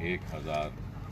1,000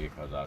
1,000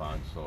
500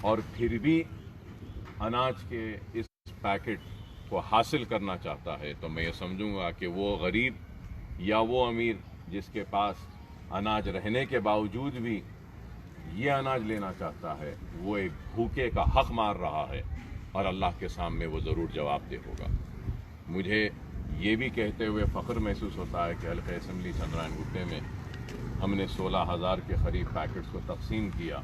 اور پھر بھی اناج کے اس پیکٹ کو حاصل کرنا چاہتا ہے تو میں یہ سمجھوں گا کہ وہ غریب یا وہ امیر جس کے پاس اناج رہنے کے باوجود بھی یہ اناج لینا چاہتا ہے، وہ ایک بھوکے کا حق مار رہا ہے اور اللہ کے سامنے وہ ضرور جواب دہ ہوگا۔ مجھے یہ بھی کہتے ہوئے فخر محسوس ہوتا ہے کہ حلقہ اسمبلی چندرائن گٹے میں ہم نے 16,000 کے قریب پیکٹس کو تقسیم کیا،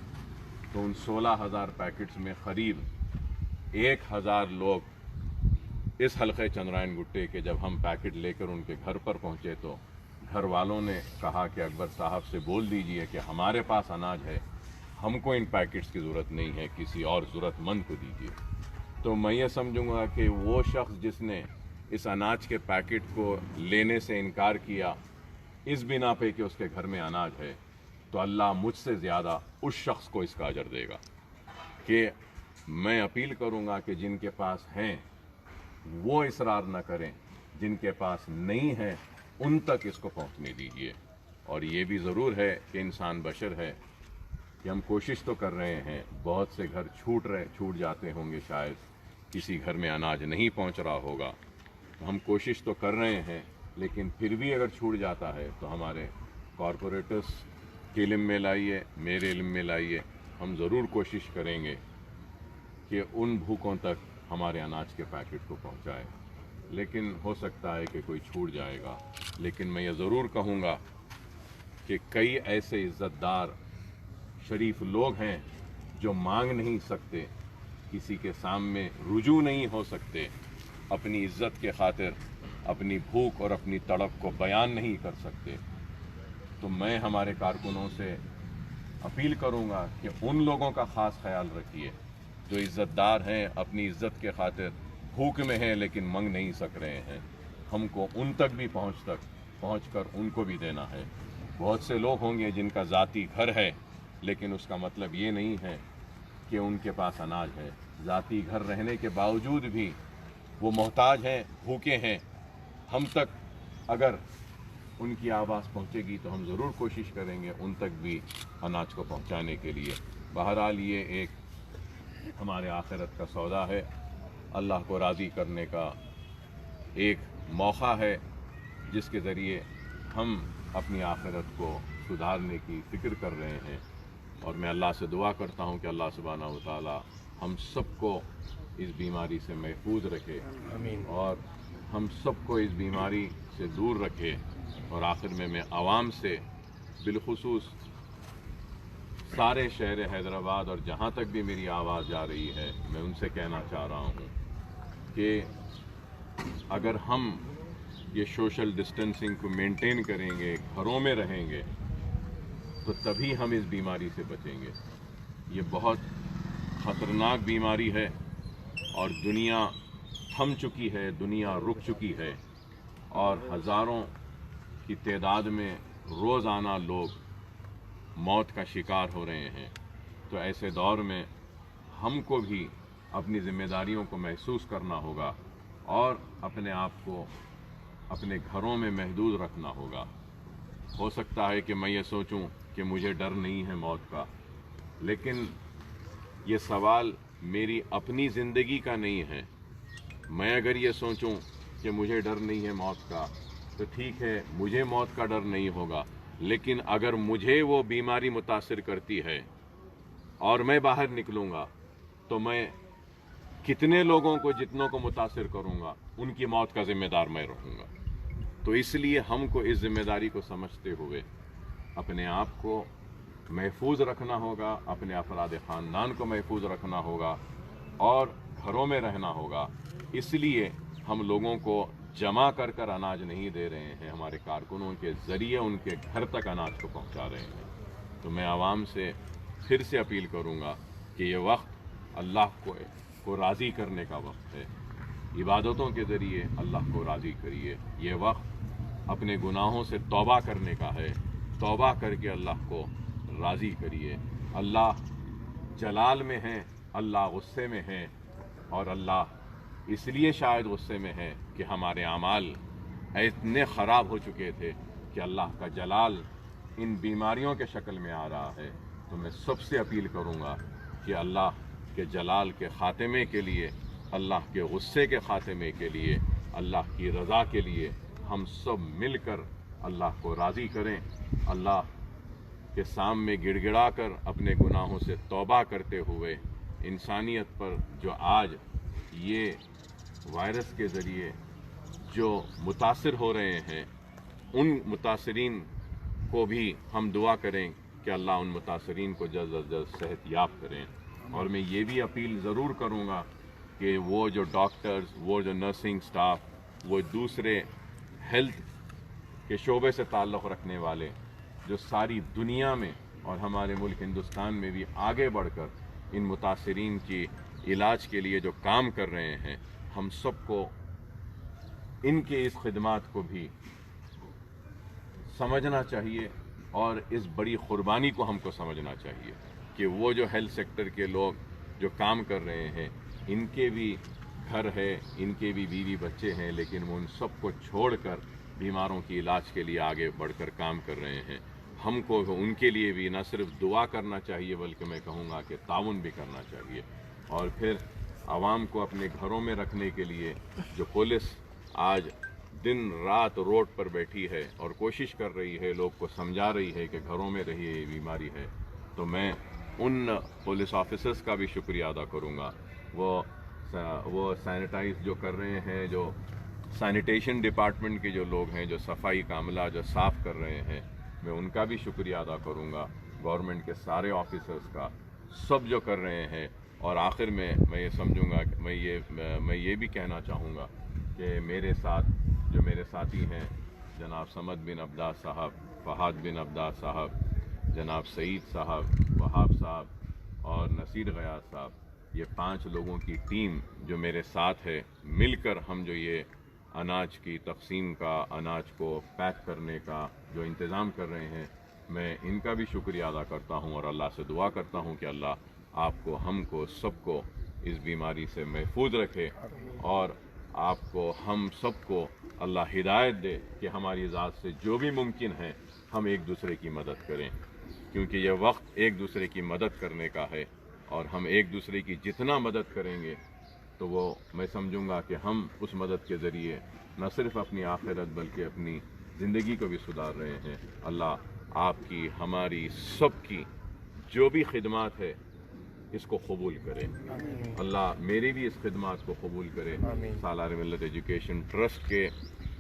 تو ان 16,000 پیکٹس میں قریب 1,000 لوگ اس حلقہ چندرائن گٹے کے جب ہم پیکٹ لے کر ان کے گھر پر پہنچے تو گھر والوں نے کہا کہ اکبر صاحب سے بول دیجئے کہ ہمارے پاس اناج ہے، ہم کو ان پیکٹس کی ضرورت نہیں ہے، کسی اور ضرورت مند کو دیجئے۔ تو میں یہ سمجھوں گا کہ وہ شخص جس نے اس اناج کے پیکٹ کو لینے سے انکار کیا اس بنا پہ کہ اس کے گھر میں اناج ہے، تو اللہ مجھ سے زیادہ اس شخص کو اس کا اجر دے گا۔ کہ میں اپیل کروں گا کہ جن کے پاس ہیں وہ اصرار نہ کریں، جن کے پاس نہیں ہے ان تک اس کو پہنچنے دیجیے۔ اور یہ بھی ضرور ہے کہ انسان بشر ہے کہ ہم کوشش تو کر رہے ہیں، بہت سے گھر چھوٹ جاتے ہوں گے، شاید کسی گھر میں اناج نہیں پہنچ رہا ہوگا، تو ہم کوشش تو کر رہے ہیں، لیکن پھر بھی اگر چھوٹ جاتا ہے تو ہمارے کارپوریٹرس کے علم میں لائیے، میرے علم میں لائیے، ہم ضرور کوشش کریں گے کہ ان بھوکوں تک ہمارے اناج کے پیکٹ کو پہنچائے۔ لیکن ہو سکتا ہے کہ کوئی چھوٹ جائے گا، لیکن میں یہ ضرور کہوں گا کہ کئی ایسے عزت دار شریف لوگ ہیں جو مانگ نہیں سکتے، کسی کے سامنے رجوع نہیں ہو سکتے، اپنی عزت کے خاطر اپنی بھوک اور اپنی تڑپ کو بیان نہیں کر سکتے۔ تو میں ہمارے کارکنوں سے اپیل کروں گا کہ ان لوگوں کا خاص خیال رکھیے جو عزت دار ہیں، اپنی عزت کے خاطر بھوک میں ہیں لیکن منگ نہیں سک رہے ہیں، ہم کو ان تک بھی پہنچ کر ان کو بھی دینا ہے۔ بہت سے لوگ ہوں گے جن کا ذاتی گھر ہے، لیکن اس کا مطلب یہ نہیں ہے کہ ان کے پاس اناج ہے۔ ذاتی گھر رہنے کے باوجود بھی وہ محتاج ہیں، بھوکے ہیں۔ ہم تک اگر ان کی آواز پہنچے گی تو ہم ضرور کوشش کریں گے ان تک بھی اناج کو پہنچانے کے لیے۔ بہرحال یہ ایک ہمارے آخرت کا سودا ہے، اللہ کو راضی کرنے کا ایک موقع ہے جس کے ذریعے ہم اپنی آخرت کو سدھارنے کی فکر کر رہے ہیں۔ اور میں اللہ سے دعا کرتا ہوں کہ اللہ سبحانہ و تعالی ہم سب کو اس بیماری سے محفوظ رکھے اور ہم سب کو اس بیماری سے دور رکھے۔ اور آخر میں عوام سے، بالخصوص سارے شہر حیدرآباد اور جہاں تک بھی میری آواز جا رہی ہے، میں ان سے کہنا چاہ رہا ہوں کہ اگر ہم یہ سوشل ڈسٹینسنگ کو مینٹین کریں گے، گھروں میں رہیں گے، تو تبھی ہم اس بیماری سے بچیں گے۔ یہ بہت خطرناک بیماری ہے اور دنیا تھم چکی ہے، دنیا رک چکی ہے، اور ہزاروں کی تعداد میں روزانہ لوگ موت کا شکار ہو رہے ہیں۔ تو ایسے دور میں ہم کو بھی اپنی ذمہ داریوں کو محسوس کرنا ہوگا اور اپنے آپ کو اپنے گھروں میں محدود رکھنا ہوگا۔ ہو سکتا ہے کہ میں یہ سوچوں کہ مجھے ڈر نہیں ہے موت کا، لیکن یہ سوال میری اپنی زندگی کا نہیں ہے۔ میں اگر یہ سوچوں کہ مجھے ڈر نہیں ہے موت کا تو ٹھیک ہے، مجھے موت کا ڈر نہیں ہوگا، لیکن اگر مجھے وہ بیماری متاثر کرتی ہے اور میں باہر نکلوں گا تو میں کتنے لوگوں کو، جتنوں کو متاثر کروں گا، ان کی موت کا ذمہ دار میں رہوں گا۔ تو اس لیے ہم کو اس ذمہ داری کو سمجھتے ہوئے اپنے آپ کو محفوظ رکھنا ہوگا، اپنے افراد خاندان کو محفوظ رکھنا ہوگا اور گھروں میں رہنا ہوگا۔ اس لیے ہم لوگوں کو جمع کر کر اناج نہیں دے رہے ہیں، ہمارے کارکنوں کے ذریعے ان کے گھر تک اناج کو پہنچا رہے ہیں۔ تو میں عوام سے پھر سے اپیل کروں گا کہ یہ وقت اللہ کو راضی کرنے کا وقت ہے، عبادتوں کے ذریعے اللہ کو راضی کریے۔ یہ وقت اپنے گناہوں سے توبہ کرنے کا ہے، توبہ کر کے اللہ کو راضی کریے۔ اللہ جلال میں ہیں، اللہ غصے میں ہیں، اور اللہ اس لیے شاید غصے میں ہے کہ ہمارے اعمال اتنے خراب ہو چکے تھے کہ اللہ کا جلال ان بیماریوں کے شکل میں آ رہا ہے۔ تو میں سب سے اپیل کروں گا کہ اللہ کے جلال کے خاتمے کے لیے، اللہ کے غصے کے خاتمے کے لیے، اللہ کی رضا کے لیے ہم سب مل کر اللہ کو راضی کریں، اللہ کے سامنے گڑ گڑا کر اپنے گناہوں سے توبہ کرتے ہوئے انسانیت پر جو آج یہ وائرس کے ذریعے جو متاثر ہو رہے ہیں، ان متاثرین کو بھی ہم دعا کریں کہ اللہ ان متاثرین کو جلد از جلد صحت یاب کریں۔ اور میں یہ بھی اپیل ضرور کروں گا کہ وہ جو ڈاکٹرز، وہ جو نرسنگ سٹاف، وہ دوسرے ہیلتھ کے شعبے سے تعلق رکھنے والے جو ساری دنیا میں اور ہمارے ملک ہندوستان میں بھی آگے بڑھ کر ان متاثرین کی علاج کے لیے جو کام کر رہے ہیں، ہم سب کو ان کے اس خدمات کو بھی سمجھنا چاہیے اور اس بڑی قربانی کو ہم کو سمجھنا چاہیے کہ وہ جو ہیلتھ سیکٹر کے لوگ جو کام کر رہے ہیں، ان کے بھی گھر ہے، ان کے بھی بیوی بچے ہیں، لیکن وہ ان سب کو چھوڑ کر بیماروں کی علاج کے لیے آگے بڑھ کر کام کر رہے ہیں۔ ہم کو ان کے لیے بھی نہ صرف دعا کرنا چاہیے بلکہ میں کہوں گا کہ تعاون بھی کرنا چاہیے۔ اور پھر عوام کو اپنے گھروں میں رکھنے کے لیے جو پولیس آج دن رات روڈ پر بیٹھی ہے اور کوشش کر رہی ہے، لوگ کو سمجھا رہی ہے کہ گھروں میں رہیے، یہ بیماری ہے، تو میں ان پولیس آفیسرز کا بھی شکریہ ادا کروں گا۔ وہ سینیٹائز جو کر رہے ہیں، جو سینیٹیشن ڈپارٹمنٹ کے جو لوگ ہیں، جو صفائی کا عملہ جو صاف کر رہے ہیں، میں ان کا بھی شکریہ ادا کروں گا۔ گورنمنٹ کے سارے آفیسرز کا، سب جو کر رہے ہیں۔ اور آخر میں یہ سمجھوں گا کہ میں یہ بھی کہنا چاہوں گا کہ میرے ساتھ جو میرے ساتھی ہیں، جناب صمد بن عبداس صاحب، فہد بن عبداس صاحب، جناب سعید صاحب، وہاب صاحب اور نصیر غیاث صاحب، یہ 5 لوگوں کی ٹیم جو میرے ساتھ ہے، مل کر ہم جو یہ اناج کی تقسیم کا، اناج کو پیک کرنے کا جو انتظام کر رہے ہیں، میں ان کا بھی شکریہ ادا کرتا ہوں اور اللہ سے دعا کرتا ہوں کہ اللہ آپ کو، ہم کو، سب کو اس بیماری سے محفوظ رکھے اور آپ کو، ہم سب کو اللہ ہدایت دے کہ ہماری ذات سے جو بھی ممکن ہے ہم ایک دوسرے کی مدد کریں، کیونکہ یہ وقت ایک دوسرے کی مدد کرنے کا ہے، اور ہم ایک دوسرے کی جتنا مدد کریں گے تو وہ میں سمجھوں گا کہ ہم اس مدد کے ذریعے نہ صرف اپنی آخرت بلکہ اپنی زندگی کو بھی سدھار رہے ہیں۔ اللہ آپ کی، ہماری سب کی جو بھی خدمات ہے اس کو قبول کرے، اللہ میری بھی اس خدمات کو قبول کرے۔ سالار ملت ایجوکیشن ٹرسٹ کے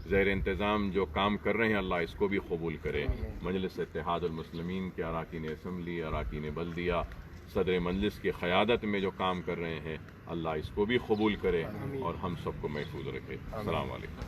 زیر انتظام جو کام کر رہے ہیں، اللہ اس کو بھی قبول کرے۔ مجلس اتحاد المسلمین کے اراکین اسمبلی، اراکین بلدیہ، صدر مجلس کی قیادت میں جو کام کر رہے ہیں، اللہ اس کو بھی قبول کرے اور ہم سب کو محفوظ رکھے۔ السلام علیکم۔